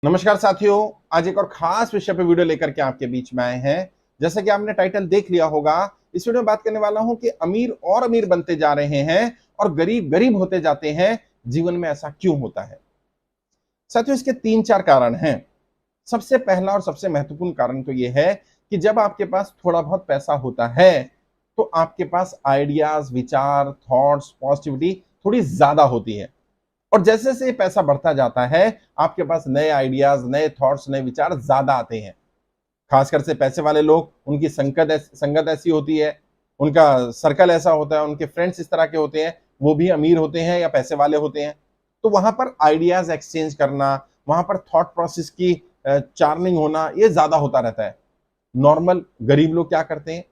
नमस्कार साथियों, आज एक और खास विषय पे वीडियो लेकर के आपके बीच में आए हैं। जैसा कि आपने टाइटल देख लिया होगा, इस वीडियो में बात करने वाला हूं कि अमीर और अमीर बनते जा रहे हैं और गरीब गरीब होते जाते हैं। जीवन में ऐसा क्यों होता है? साथियों, इसके 3-4 कारण हैं। सबसे पहला और सबसे महत्वपूर्ण कारण तो यह है कि जब आपके पास थोड़ा बहुत पैसा होता है, तो आपके पास आइडियाज, विचार, थॉट्स, पॉजिटिविटी थोड़ी ज्यादा होती है। और जैसे जैसे ये पैसा बढ़ता जाता है, आपके पास नए आइडियाज, नए थॉट्स, नए विचार ज्यादा आते हैं। खासकर से पैसे वाले लोग, उनकी संगत ऐसी होती है, उनका सर्कल ऐसा होता है, उनके फ्रेंड्स इस तरह के होते हैं, वो भी अमीर होते हैं या पैसे वाले होते हैं। तो वहां पर आइडियाज एक्सचेंज करना, वहां पर थॉट प्रोसेस की चार्निंग होना, ये ज्यादा होता रहता है। नॉर्मल गरीब लोग क्या करते हैं?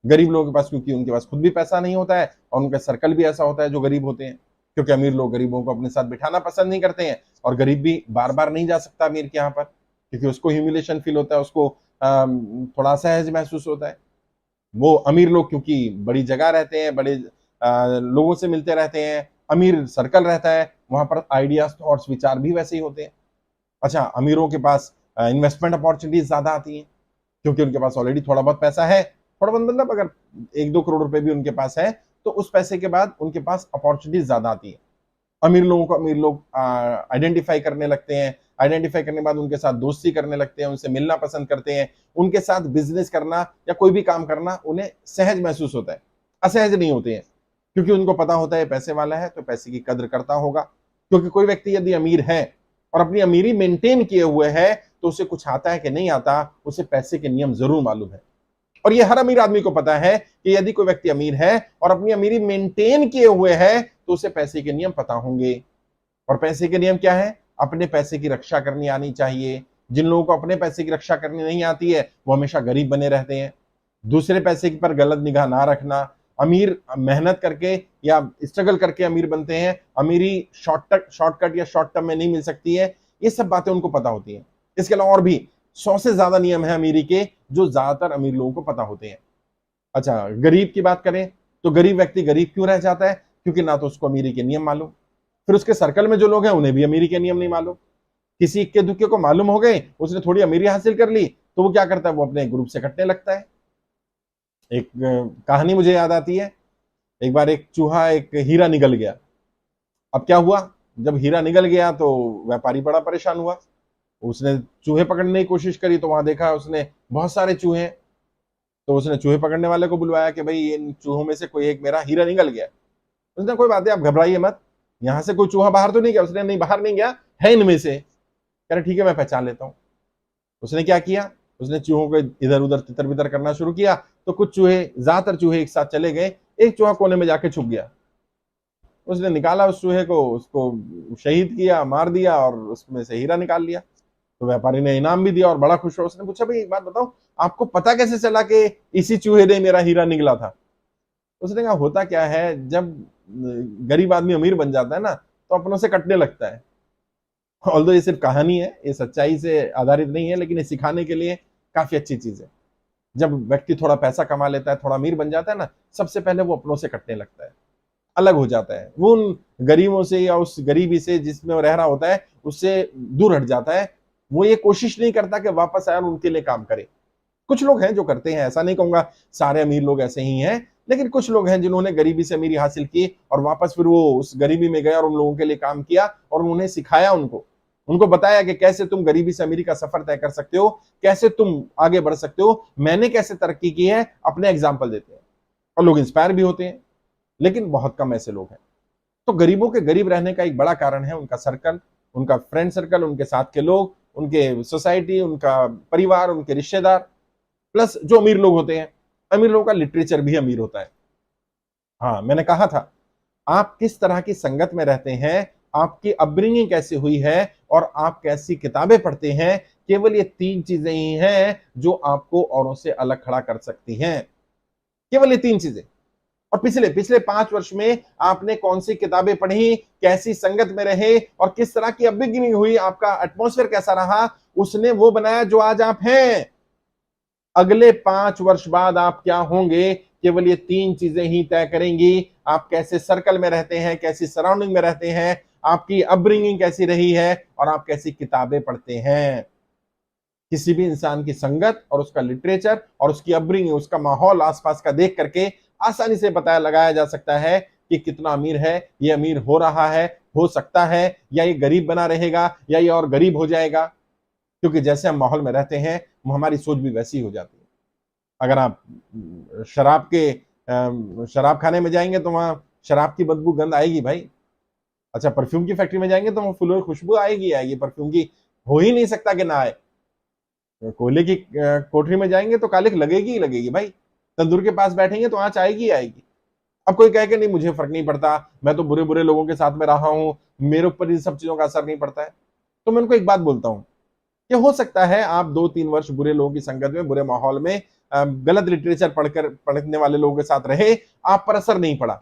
गरीब लोगों के पास, क्योंकि उनके पास खुद भी पैसा नहीं होता है और उनका सर्कल भी ऐसा होता है जो गरीब होते हैं, क्योंकि अमीर लोग गरीबों को अपने साथ बिठाना पसंद नहीं करते हैं, और गरीब भी बार बार नहीं जा सकता अमीर के यहाँ पर, क्योंकि उसको ह्यूमिलेशन फील होता है, उसको थोड़ा असहज महसूस होता है। वो अमीर लोग क्योंकि बड़ी जगह रहते हैं, बड़े लोगों से मिलते रहते हैं, अमीर सर्कल रहता है, वहां पर आइडियाज, थॉट्स, विचार भी वैसे ही होते हैं। अच्छा, अमीरों के पास इन्वेस्टमेंट अपॉर्चुनिटीज ज्यादा आती हैं, क्योंकि उनके पास ऑलरेडी थोड़ा बहुत पैसा है। थोड़ा बहुत मतलब अगर 1-2 करोड़ रुपए भी उनके पास है, तो उस पैसे के बाद उनके पास अपॉर्चुनिटीज ज्यादा आती है। अमीर लोगों को अमीर लोग आइडेंटिफाई करने लगते हैं। आइडेंटिफाई करने के बाद उनके साथ दोस्ती करने लगते हैं, उनसे मिलना पसंद करते हैं। उनके साथ बिजनेस करना या कोई भी काम करना उन्हें सहज महसूस होता है, असहज नहीं होते हैं, क्योंकि उनको पता होता है पैसे वाला है तो पैसे की कद्र करता होगा। क्योंकि कोई व्यक्ति यदि अमीर है और अपनी अमीरी मेंटेन किए हुए है, तो उसे कुछ आता है कि नहीं आता, उसे पैसे के नियम जरूर मालूम है। और ये हर अमीर आदमी को पता है कि यदि कोई व्यक्ति अमीर है और अपनी अमीरी मेंटेन किए हुए है, तो उसे पैसे के नियम पता होंगे। और पैसे के नियम क्या है? अपने पैसे की रक्षा करनी आनी चाहिए। जिन लोगों को अपने पैसे की रक्षा करनी नहीं आती है, वो हमेशा गरीब बने रहते हैं। दूसरे पैसे पर गलत निगाह ना रखना। अमीर मेहनत करके या स्ट्रगल करके अमीर बनते हैं। अमीरी शॉर्टकट या शॉर्ट टर्म में नहीं मिल सकती है। ये सब बातें उनको पता होती हैं। इसके अलावा और भी 100 से ज्यादा नियम है अमीरी के, जो ज्यादातर अमीर लोगों को पता होते हैं। अच्छा, गरीब की बात करें तो गरीब व्यक्ति गरीब क्यों रह जाता है? क्योंकि ना तो उसको अमीरी के नियम मालूम, फिर उसके सर्कल में जो लोग हैं उन्हें भी अमीरी के नियम नहीं मालूम। किसी इक्के दुक्के को मालूम हो गए, उसने थोड़ी अमीरी हासिल कर ली, तो वो क्या करता है? वो अपने ग्रुप से कटने लगता है। एक कहानी मुझे याद आती है। एक बार एक चूहा, एक हीरा निगल गया। अब क्या हुआ? जब हीरा निगल गया तो व्यापारी बड़ा परेशान हुआ। उसने चूहे पकड़ने की कोशिश करी, तो वहां देखा उसने बहुत सारे चूहे। तो उसने चूहे पकड़ने वाले को बुलवाया कि भाई, इन चूहों में से कोई एक मेरा हीरा निगल गया। उसने, कोई बात नहीं, आप घबराइए मत, यहां से कोई चूहा बाहर तो नहीं गया? उसने, नहीं, बाहर नहीं गया, है इनमें से। कह रहे, ठीक है, मैं पहचान लेता हूं। उसने क्या किया? उसने चूहों को इधर उधर तितर बितर करना शुरू किया। तो कुछ चूहे, ज्यादातर चूहे एक साथ चले गए। एक चूहा कोने में जाके छुप गया। उसने निकाला उस चूहे को, उसको शहीद किया, मार दिया और उसमें से हीरा निकाल लिया। तो व्यापारी ने इनाम भी दिया और बड़ा खुश हुआ। उसने पूछा, भाई एक बात बताओ, आपको पता कैसे चला कि इसी चूहे ने मेरा हीरा निकला था? उसने कहा, होता क्या है, जब गरीब आदमी अमीर बन जाता है ना, तो अपनों से कटने लगता है। ऑल्दो ये सिर्फ कहानी है, ये सच्चाई से आधारित नहीं है, लेकिन ये सिखाने के लिए काफी अच्छी चीज है। जब व्यक्ति थोड़ा पैसा कमा लेता है, थोड़ा अमीर बन जाता है ना, सबसे पहले वो अपनों से कटने लगता है, अलग हो जाता है। वो उन गरीबों से या उस गरीबी से जिसमें वो रह रहा होता है, उससे दूर हट जाता है। वो ये कोशिश नहीं करता कि वापस आए और उनके लिए काम करे। कुछ लोग हैं जो करते हैं, ऐसा नहीं कहूंगा सारे अमीर लोग ऐसे ही हैं, लेकिन कुछ लोग हैं जिन्होंने गरीबी से अमीरी हासिल की और वापस फिर वो उस गरीबी में गए और उन लोगों के लिए काम किया और उन्हें सिखाया, उनको बताया कि कैसे तुम गरीबी से अमीरी का सफर तय कर सकते हो, कैसे तुम आगे बढ़ सकते हो, मैंने कैसे तरक्की की है, अपने एग्जाम्पल देते हैं और लोग इंस्पायर भी होते हैं। लेकिन बहुत कम ऐसे लोग हैं। तो गरीबों के गरीब रहने का एक बड़ा कारण है उनका सर्कल, उनका फ्रेंड सर्कल, उनके साथ के लोग, उनके सोसाइटी, उनका परिवार, उनके रिश्तेदार। प्लस जो अमीर लोग होते हैं, अमीर लोगों का लिटरेचर भी अमीर होता है। हाँ, मैंने कहा था, आप किस तरह की संगत में रहते हैं, आपकी अपब्रिंगिंग कैसी हुई है और आप कैसी किताबें पढ़ते हैं, केवल ये 3 चीजें ही हैं जो आपको औरों से अलग खड़ा कर सकती हैं। केवल ये 3 चीजें। और पिछले पिछले 5 वर्ष में आपने कौन सी किताबें पढ़ी, कैसी संगत में रहे और किस तरह की अपब्रिंगिंग हुई, आपका एटमॉस्फेयर कैसा रहा, उसने वो बनाया जो आज आप हैं। अगले 5 वर्ष बाद आप क्या होंगे, केवल ये 3 चीजें ही तय करेंगी। आप कैसे सर्कल में रहते हैं, कैसी सराउंडिंग में रहते हैं, आपकी अपब्रिंगिंग कैसी रही है और आप कैसी किताबें पढ़ते हैं। किसी भी इंसान की संगत और उसका लिटरेचर और उसकी अपब्रिंगिंग, उसका माहौल आसपास का देख करके आसानी से पता लगाया जा सकता है कि कितना अमीर है, ये अमीर हो रहा है, हो सकता है, या ये गरीब बना रहेगा, या ये और गरीब हो जाएगा। क्योंकि जैसे हम माहौल में रहते हैं हमारी सोच भी वैसी हो जाती है। अगर आप शराब खाने में जाएंगे तो वहां शराब की बदबू गंध आएगी भाई। अच्छा, परफ्यूम की फैक्ट्री में जाएंगे तो वहां फूलों की खुशबू आएगी, परफ्यूम की हो ही नहीं सकता कि ना आए। कोयले की कोठरी में जाएंगे तो कालिख लगेगी ही लगेगी भाई। तंदूर के पास बैठेंगे तो आंच आएगी ही आएगी। अब कोई कहे कि नहीं मुझे फर्क नहीं पड़ता, मैं तो बुरे बुरे लोगों के साथ में रहा हूं, मेरे ऊपर इन सब चीजों का असर नहीं पड़ता है, तो मैं उनको एक बात बोलता हूं कि हो सकता है आप 2-3 वर्ष बुरे लोगों की संगत में, बुरे माहौल में, गलत लिटरेचर पढ़ने वाले लोगों के साथ रहे, आप पर असर नहीं पड़ा।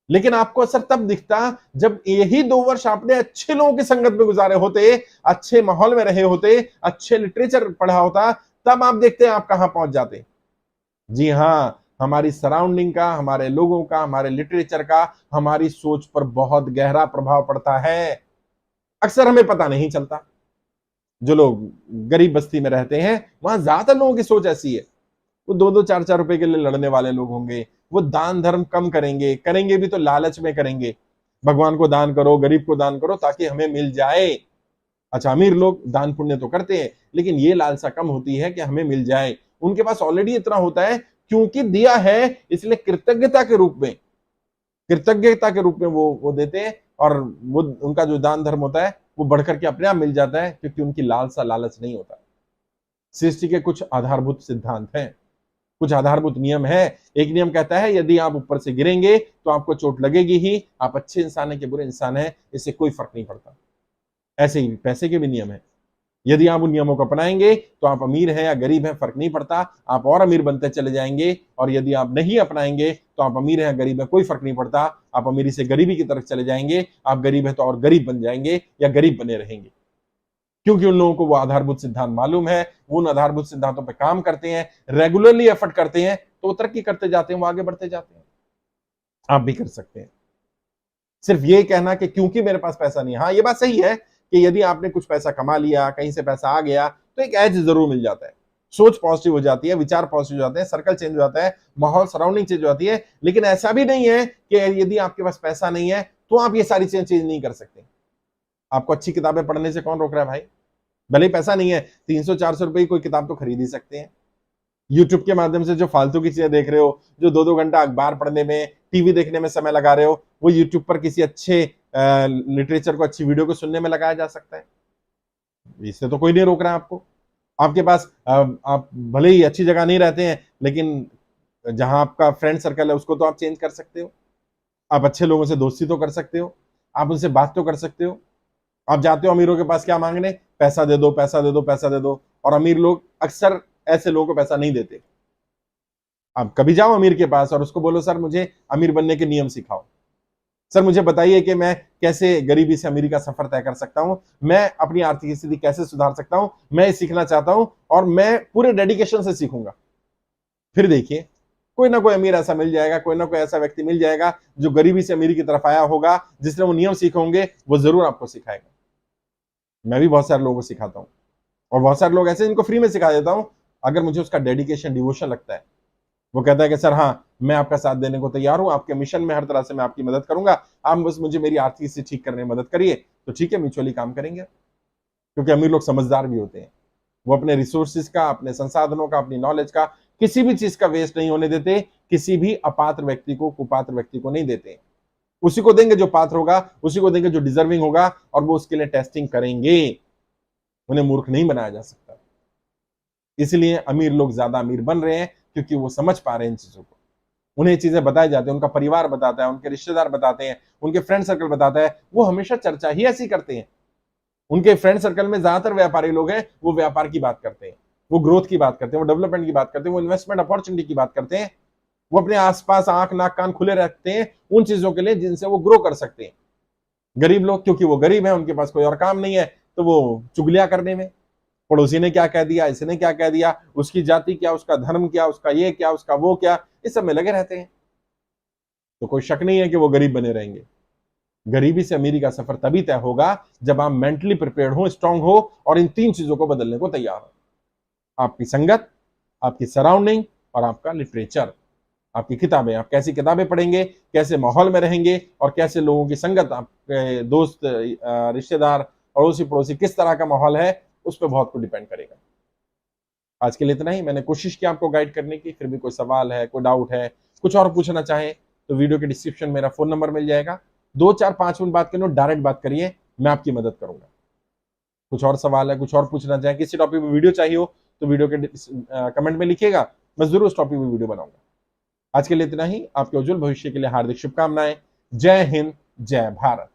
लेकिन आपको असर तब दिखता जब यही 2 वर्ष आपने अच्छे लोगों की संगत में गुजारे होते, अच्छे माहौल में रहे होते, अच्छे लिटरेचर पढ़ा होता, तब आप देखते हैं आप कहां पहुंच जाते। जी हां, हमारी सराउंडिंग का, हमारे लोगों का, हमारे लिटरेचर का हमारी सोच पर बहुत गहरा प्रभाव पड़ता है। अक्सर हमें पता नहीं चलता। जो लोग गरीब बस्ती में रहते हैं वहां ज्यादातर लोगों की सोच ऐसी है। वो 2-2 4-4 रुपए के लिए लड़ने वाले लोग होंगे। वो दान धर्म कम करेंगे, करेंगे भी तो लालच में करेंगे। भगवान को दान करो, गरीब को दान करो ताकि हमें मिल जाए। अच्छा, अमीर लोग दान पुण्य तो करते हैं लेकिन ये लालसा कम होती है कि हमें मिल जाए। उनके पास ऑलरेडी इतना होता है, क्योंकि दिया है इसलिए कृतज्ञता के रूप में वो देते हैं। और वो उनका जो दान धर्म होता है वो बढ़कर के अपने आप मिल जाता है, क्योंकि उनकी लालच नहीं होता। सृष्टि के कुछ आधारभूत सिद्धांत हैं, कुछ आधारभूत नियम है। एक नियम कहता है यदि आप ऊपर से गिरेंगे तो आपको चोट लगेगी ही, आप अच्छे इंसान है कि बुरे इंसान है इससे कोई फर्क नहीं पड़ता। ऐसे ही पैसे के भी नियम है। यदि आप उन नियमों को अपनाएंगे तो आप अमीर हैं या गरीब हैं फर्क नहीं पड़ता, आप और अमीर बनते चले जाएंगे। और यदि आप नहीं अपनाएंगे तो आप अमीर हैं या गरीब हैं कोई फर्क नहीं पड़ता, आप अमीरी से गरीबी की तरफ चले जाएंगे। आप गरीब हैं तो और गरीब बन जाएंगे या गरीब बने रहेंगे, क्योंकि उन लोगों को वो आधारभूत सिद्धांत मालूम है, वो उन आधारभूत सिद्धांतों पर काम करते हैं, रेगुलरली एफर्ट करते हैं, तो वो तरक्की करते जाते हैं, वो आगे बढ़ते जाते हैं। आप भी कर सकते हैं। सिर्फ ये कहना कि क्योंकि मेरे पास पैसा नहीं है, हाँ ये बात सही है कि यदि आपने कुछ पैसा कमा लिया, कहीं से पैसा आ गया तो एक एज जरूर मिल जाता है, सोच पॉजिटिव हो जाती है, विचार पॉजिटिव हो जाते हैं, सर्कल चेंज हो जाता है, माहौल सराउंडिंग चेंज हो जाती है। लेकिन ऐसा भी नहीं है कि यदि आपके पास पैसा नहीं है तो आप ये सारी चीजें चेंज नहीं कर सकते। आपको अच्छी किताबें पढ़ने से कौन रोक रहा है भाई? भले ही पैसा नहीं है, 300-400 रुपए की कोई किताब तो खरीद ही सकते हैं। यूट्यूब के माध्यम से जो फालतू की चीजें देख रहे हो, जो 2-2 घंटा अखबार पढ़ने में, टीवी देखने में समय लगा रहे हो, वो यूट्यूब पर किसी अच्छे लिटरेचर को, अच्छी वीडियो को सुनने में लगाया जा सकता है। इससे तो कोई नहीं रोक रहा है आपको। आपके पास आप भले ही अच्छी जगह नहीं रहते हैं लेकिन जहां आपका फ्रेंड सर्कल है उसको तो आप चेंज कर सकते हो। आप अच्छे लोगों से दोस्ती तो कर सकते हो, आप उनसे बात तो कर सकते हो। आप जाते हो अमीरों के पास क्या मांगने? पैसा दे दो, पैसा दे दो, पैसा दे दो। और अमीर लोग अक्सर ऐसे लोगों को पैसा नहीं देते। आप कभी जाओ अमीर के पास और उसको बोलो सर मुझे अमीर बनने के नियम सिखाओ, सर मुझे बताइए कि मैं कैसे गरीबी से अमीरी का सफर तय कर सकता हूं, मैं अपनी आर्थिक स्थिति कैसे सुधार सकता हूं, मैं सीखना चाहता हूं और मैं पूरे डेडिकेशन से सीखूंगा। फिर देखिए कोई ना कोई अमीर ऐसा मिल जाएगा, कोई ना कोई ऐसा व्यक्ति मिल जाएगा जो गरीबी से अमीरी की तरफ आया होगा, जिसने वो नियम सीखे होंगे, वो जरूर आपको सिखाएगा। मैं भी बहुत सारे लोगों को सिखाता हूं और बहुत सारे लोग ऐसे जिनको फ्री में सिखा देता हूं, अगर मुझे उसका डेडिकेशन, डिवोशन लगता है। वो कहता है कि सर हाँ मैं आपका साथ देने को तैयार हूं, आपके मिशन में हर तरह से मैं आपकी मदद करूंगा, आप बस मुझे मेरी आर्थिक स्थिति ठीक करने में मदद करिए, तो ठीक है म्यूचुअली काम करेंगे। क्योंकि अमीर लोग समझदार भी होते हैं, वो अपने रिसोर्सेज का, अपने संसाधनों का, अपनी नॉलेज का, किसी भी चीज का वेस्ट नहीं होने देते, किसी भी अपात्र व्यक्ति को, कुपात्र व्यक्ति को नहीं देते। उसी को देंगे जो पात्र होगा, उसी को देंगे जो डिजर्विंग होगा, और वो उसके लिए टेस्टिंग करेंगे। उन्हें मूर्ख नहीं बनाया जा सकता। इसलिए अमीर लोग ज्यादा अमीर बन रहे हैं क्योंकि वो समझ पा रहे हैं इन चीजों को। उन्हें चीजें बताई जाती है, उनका परिवार बताता है, उनके रिश्तेदार बताते हैं, उनके फ्रेंड सर्कल बताता है, वो हमेशा चर्चा ही ऐसी करते हैं। उनके फ्रेंड सर्कल में ज्यादातर व्यापारी लोग हैं, वो व्यापार की बात करते हैं, वो ग्रोथ की बात करते हैं, वो डेवलपमेंट की बात करते हैं, वो इन्वेस्टमेंट अपॉर्चुनिटी की बात करते हैं। वो अपने आसपास आंख नाक कान खुले रखते हैं उन चीजों के लिए जिनसे वो ग्रो कर सकते हैं। गरीब लोग, क्योंकि वो गरीब है, उनके पास कोई और काम नहीं है, तो वो चुगलियां करने में, पड़ोसी ने क्या कह दिया, इसने क्या कह दिया, उसकी जाति क्या, उसका धर्म क्या, उसका ये क्या, उसका वो क्या, इस सब में लगे रहते हैं। तो कोई शक नहीं है कि वो गरीब बने रहेंगे। गरीबी से अमीरी का सफर तभी तय होगा जब आप मेंटली प्रिपेयर्ड हो, स्ट्रांग हो और इन 3 चीजों को बदलने को तैयार हो। आपकी संगत, आपकी सराउंडिंग और आपका लिटरेचर, आपकी किताबें। आप कैसी किताबें पढ़ेंगे, कैसे माहौल में रहेंगे और कैसे लोगों की संगत, आपके दोस्त, रिश्तेदार, अड़ोसी पड़ोसी, किस तरह का माहौल है, उस पर बहुत कुछ डिपेंड करेगा। आज के लिए इतना ही। मैंने कोशिश की आपको गाइड करने की। फिर भी कोई सवाल है, कोई डाउट है, कुछ और पूछना चाहें तो वीडियो के डिस्क्रिप्शन में मेरा फोन नंबर मिल जाएगा। 2-4-5 मिनट बात करनी हो, डायरेक्ट बात करिए, मैं आपकी मदद करूंगा। कुछ और सवाल है, कुछ और पूछना चाहें, किसी टॉपिक पे वीडियो चाहिए हो तो वीडियो के कमेंट में लिखिएगा, मैं जरूर उस टॉपिक पे वीडियो बनाऊंगा। आज के लिए इतना ही। आपके उज्जवल भविष्य के लिए हार्दिक शुभकामनाएं। जय हिंद, जय भारत।